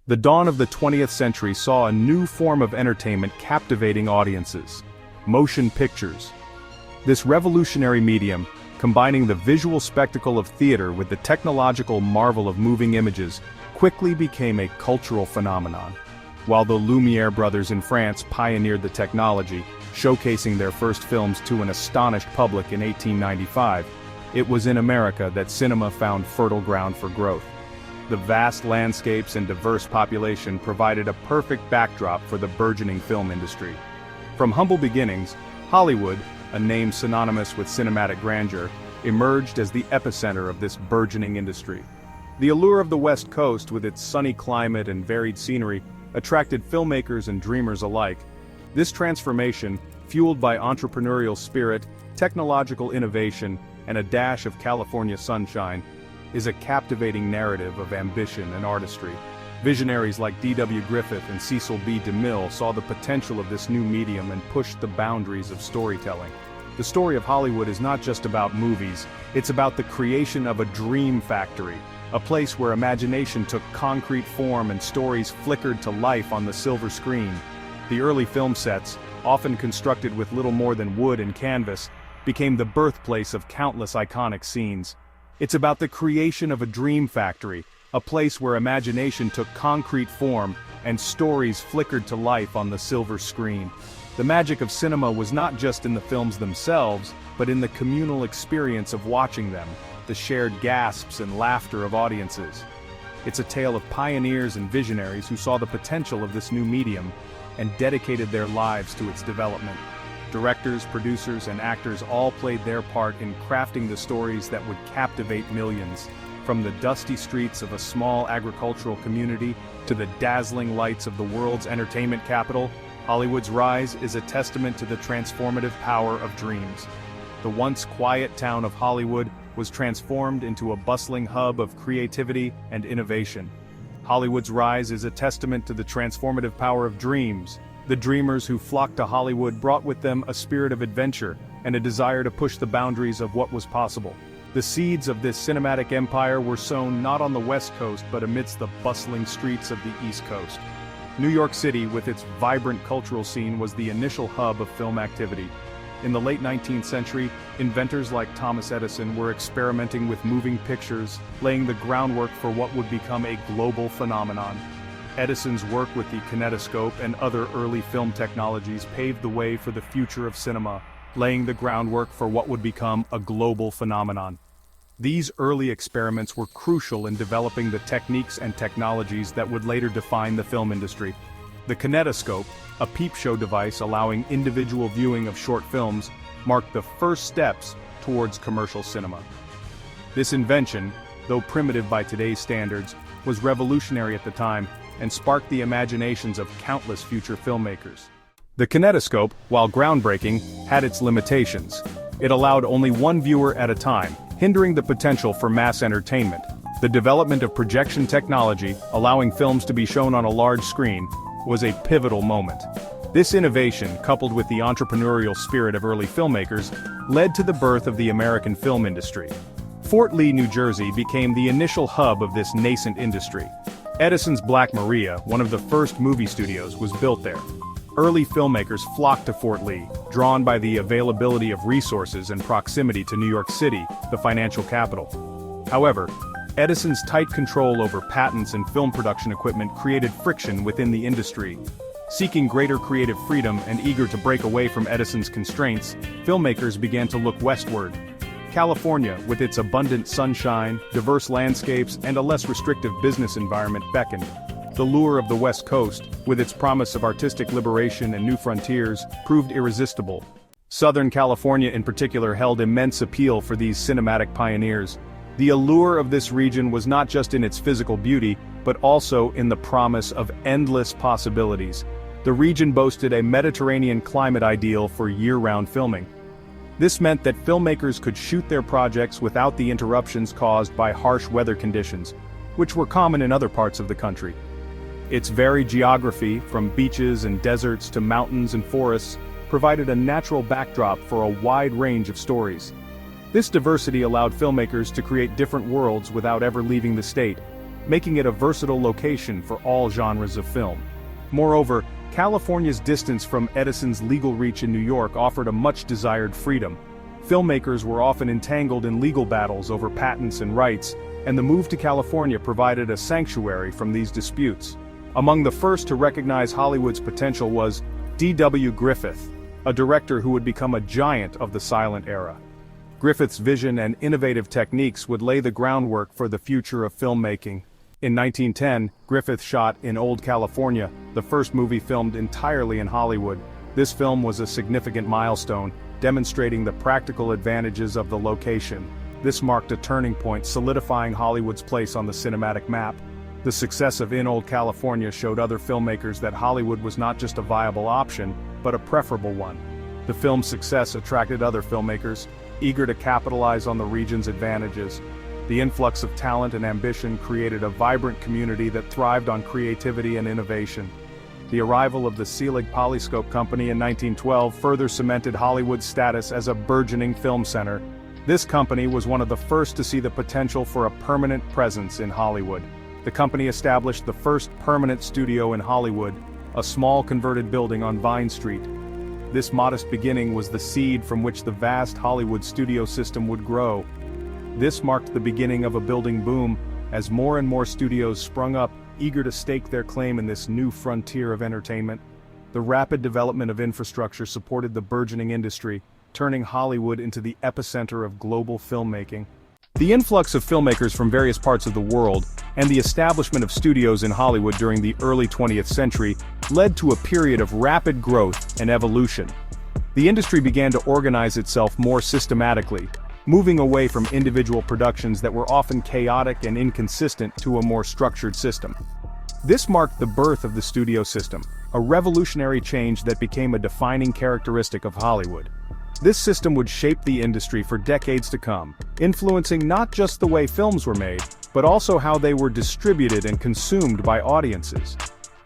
The dawn of the 20th century saw a new form of entertainment captivating audiences: motion pictures. This revolutionary medium, combining the visual spectacle of theater with the technological marvel of moving images, quickly became a cultural phenomenon. While the Lumiere brothers in France pioneered the technology, showcasing their first films to an astonished public in 1895, it was in America that cinema found fertile ground for growth. The vast landscapes and diverse population provided a perfect backdrop for the burgeoning film industry. From humble beginnings, Hollywood, a name synonymous with cinematic grandeur, emerged as the epicenter of this burgeoning industry. The allure of the West Coast, with its sunny climate and varied scenery, attracted filmmakers and dreamers alike. This transformation, fueled by entrepreneurial spirit, technological innovation, and a dash of California sunshine, is a captivating narrative of ambition and artistry. Visionaries like D.W. Griffith and Cecil B. DeMille saw the potential of this new medium and pushed the boundaries of storytelling. The story of Hollywood is not just about movies, it's about the creation of a dream factory, a place where imagination took concrete form and stories flickered to life on the silver screen. The early film sets, often constructed with little more than wood and canvas, became the birthplace of countless iconic scenes. It's about the creation of a dream factory, a place where imagination took concrete form and stories flickered to life on the silver screen. The magic of cinema was not just in the films themselves, but in the communal experience of watching them, the shared gasps and laughter of audiences. It's a tale of pioneers and visionaries who saw the potential of this new medium and dedicated their lives to its development. Directors, producers, and actors all played their part in crafting the stories that would captivate millions. From the dusty streets of a small agricultural community to the dazzling lights of the world's entertainment capital, Hollywood's rise is a testament to the transformative power of dreams. The once quiet town of Hollywood was transformed into a bustling hub of creativity and innovation. Hollywood's rise is a testament to the transformative power of dreams. The dreamers who flocked to Hollywood brought with them a spirit of adventure and a desire to push the boundaries of what was possible. The seeds of this cinematic empire were sown not on the West Coast but amidst the bustling streets of the East Coast. New York City, with its vibrant cultural scene, was the initial hub of film activity. In the late 19th century, inventors like Thomas Edison were experimenting with moving pictures, laying the groundwork for what would become a global phenomenon. Edison's work with the kinetoscope and other early film technologies paved the way for the future of cinema, laying the groundwork for what would become a global phenomenon. These early experiments were crucial in developing the techniques and technologies that would later define the film industry. The kinetoscope, a peep show device allowing individual viewing of short films, marked the first steps towards commercial cinema. This invention, though primitive by today's standards, was revolutionary at the time and sparked the imaginations of countless future filmmakers. The kinetoscope, while groundbreaking, had its limitations. It allowed only one viewer at a time, hindering the potential for mass entertainment. The development of projection technology, allowing films to be shown on a large screen, was a pivotal moment. This innovation, coupled with the entrepreneurial spirit of early filmmakers, led to the birth of the American film industry. Fort Lee, New Jersey became the initial hub of this nascent industry. Edison's Black Maria, one of the first movie studios, was built there. Early filmmakers flocked to Fort Lee, drawn by the availability of resources and proximity to New York City, the financial capital. However, Edison's tight control over patents and film production equipment created friction within the industry. Seeking greater creative freedom and eager to break away from Edison's constraints, filmmakers began to look westward. California, with its abundant sunshine, diverse landscapes, and a less restrictive business environment, beckoned. The lure of the West Coast, with its promise of artistic liberation and new frontiers, proved irresistible. Southern California in particular held immense appeal for these cinematic pioneers. The allure of this region was not just in its physical beauty, but also in the promise of endless possibilities. The region boasted a Mediterranean climate ideal for year-round filming. This meant that filmmakers could shoot their projects without the interruptions caused by harsh weather conditions, which were common in other parts of the country. Its varied geography, from beaches and deserts to mountains and forests, provided a natural backdrop for a wide range of stories. This diversity allowed filmmakers to create different worlds without ever leaving the state. making it a versatile location for all genres of film. Moreover, California's distance from Edison's legal reach in New York offered a much-desired freedom. Filmmakers were often entangled in legal battles over patents and rights, and the move to California provided a sanctuary from these disputes. Among the first to recognize Hollywood's potential was D.W. Griffith, a director who would become a giant of the silent era. Griffith's vision and innovative techniques would lay the groundwork for the future of filmmaking. In 1910, Griffith shot In Old California, the first movie filmed entirely in Hollywood. This film was a significant milestone, demonstrating the practical advantages of the location. This marked a turning point, solidifying Hollywood's place on the cinematic map. The success of In Old California showed other filmmakers that Hollywood was not just a viable option, but a preferable one. The film's success attracted other filmmakers, eager to capitalize on the region's advantages. The influx of talent and ambition created a vibrant community that thrived on creativity and innovation. The arrival of the Selig Polyscope Company in 1912 further cemented Hollywood's status as a burgeoning film center. This company was one of the first to see the potential for a permanent presence in Hollywood. The company established the first permanent studio in Hollywood, a small converted building on Vine Street. This modest beginning was the seed from which the vast Hollywood studio system would grow. This marked the beginning of a building boom, as more and more studios sprung up, eager to stake their claim in this new frontier of entertainment. The rapid development of infrastructure supported the burgeoning industry, turning Hollywood into the epicenter of global filmmaking. The influx of filmmakers from various parts of the world, and the establishment of studios in Hollywood during the early 20th century, led to a period of rapid growth and evolution. The industry began to organize itself more systematically, moving away from individual productions that were often chaotic and inconsistent to a more structured system. This marked the birth of the studio system, a revolutionary change that became a defining characteristic of Hollywood. This system would shape the industry for decades to come, influencing not just the way films were made, but also how they were distributed and consumed by audiences.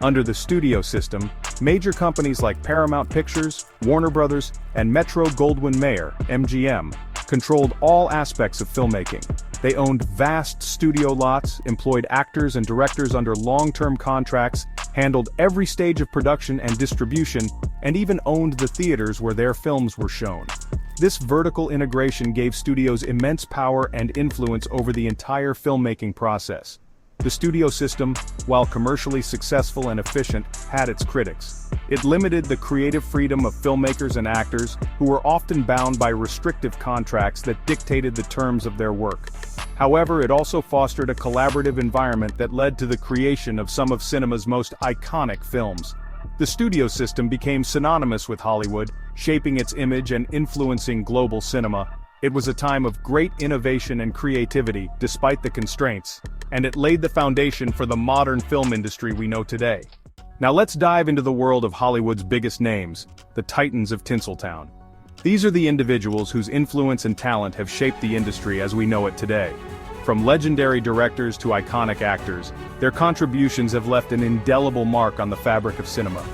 Under the studio system, major companies like Paramount Pictures, Warner Brothers, and Metro-Goldwyn-Mayer (MGM) controlled all aspects of filmmaking. They owned vast studio lots, employed actors and directors under long-term contracts, handled every stage of production and distribution, and even owned the theaters where their films were shown. This vertical integration gave studios immense power and influence over the entire filmmaking process. The studio system, while commercially successful and efficient, had its critics. It limited the creative freedom of filmmakers and actors, who were often bound by restrictive contracts that dictated the terms of their work. However, it also fostered a collaborative environment that led to the creation of some of cinema's most iconic films. The studio system became synonymous with Hollywood, shaping its image and influencing global cinema. It was a time of great innovation and creativity, despite the constraints, and it laid the foundation for the modern film industry we know today. Now let's dive into the world of Hollywood's biggest names, the Titans of Tinseltown. These are the individuals whose influence and talent have shaped the industry as we know it today. From legendary directors to iconic actors, their contributions have left an indelible mark on the fabric of cinema.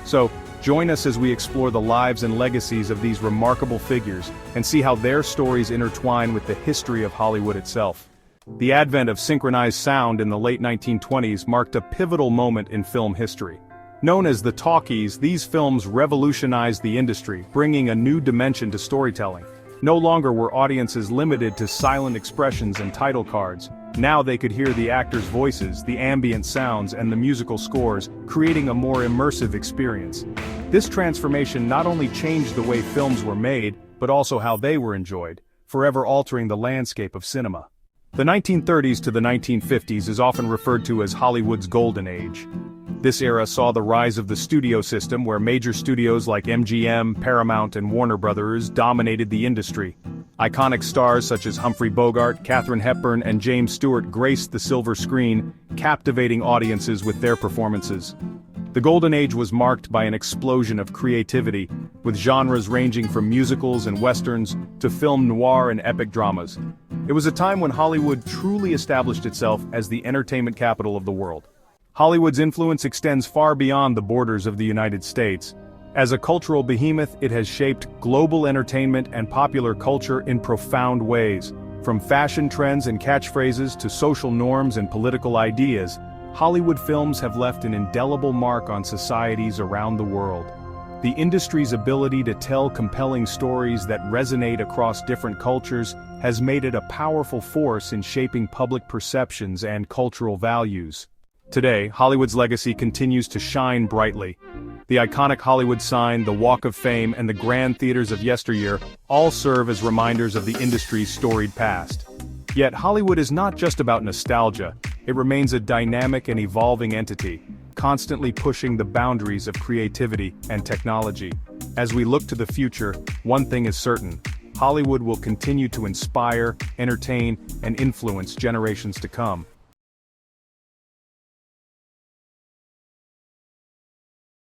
So, join us as we explore the lives and legacies of these remarkable figures and see how their stories intertwine with the history of Hollywood itself. The advent of synchronized sound in the late 1920s marked a pivotal moment in film history. Known as the talkies, these films revolutionized the industry, bringing a new dimension to storytelling. No longer were audiences limited to silent expressions and title cards. Now they could hear the actors' voices, the ambient sounds, and the musical scores, creating a more immersive experience. This transformation not only changed the way films were made, but also how they were enjoyed, forever altering the landscape of cinema. The 1930s to the 1950s is often referred to as Hollywood's Golden Age. This era saw the rise of the studio system, where major studios like MGM, Paramount, and Warner Brothers dominated the industry. Iconic stars such as Humphrey Bogart, Katharine Hepburn, and James Stewart graced the silver screen, captivating audiences with their performances. The Golden Age was marked by an explosion of creativity, with genres ranging from musicals and westerns to film noir and epic dramas. It was a time when Hollywood truly established itself as the entertainment capital of the world. Hollywood's influence extends far beyond the borders of the United States. As a cultural behemoth, it has shaped global entertainment and popular culture in profound ways. From fashion trends and catchphrases to social norms and political ideas, Hollywood films have left an indelible mark on societies around the world. The industry's ability to tell compelling stories that resonate across different cultures has made it a powerful force in shaping public perceptions and cultural values. Today, Hollywood's legacy continues to shine brightly. The iconic Hollywood sign, the Walk of Fame, and the grand theaters of yesteryear all serve as reminders of the industry's storied past. Yet Hollywood is not just about nostalgia, it remains a dynamic and evolving entity, constantly pushing the boundaries of creativity and technology. As we look to the future, one thing is certain: Hollywood will continue to inspire, entertain, and influence generations to come.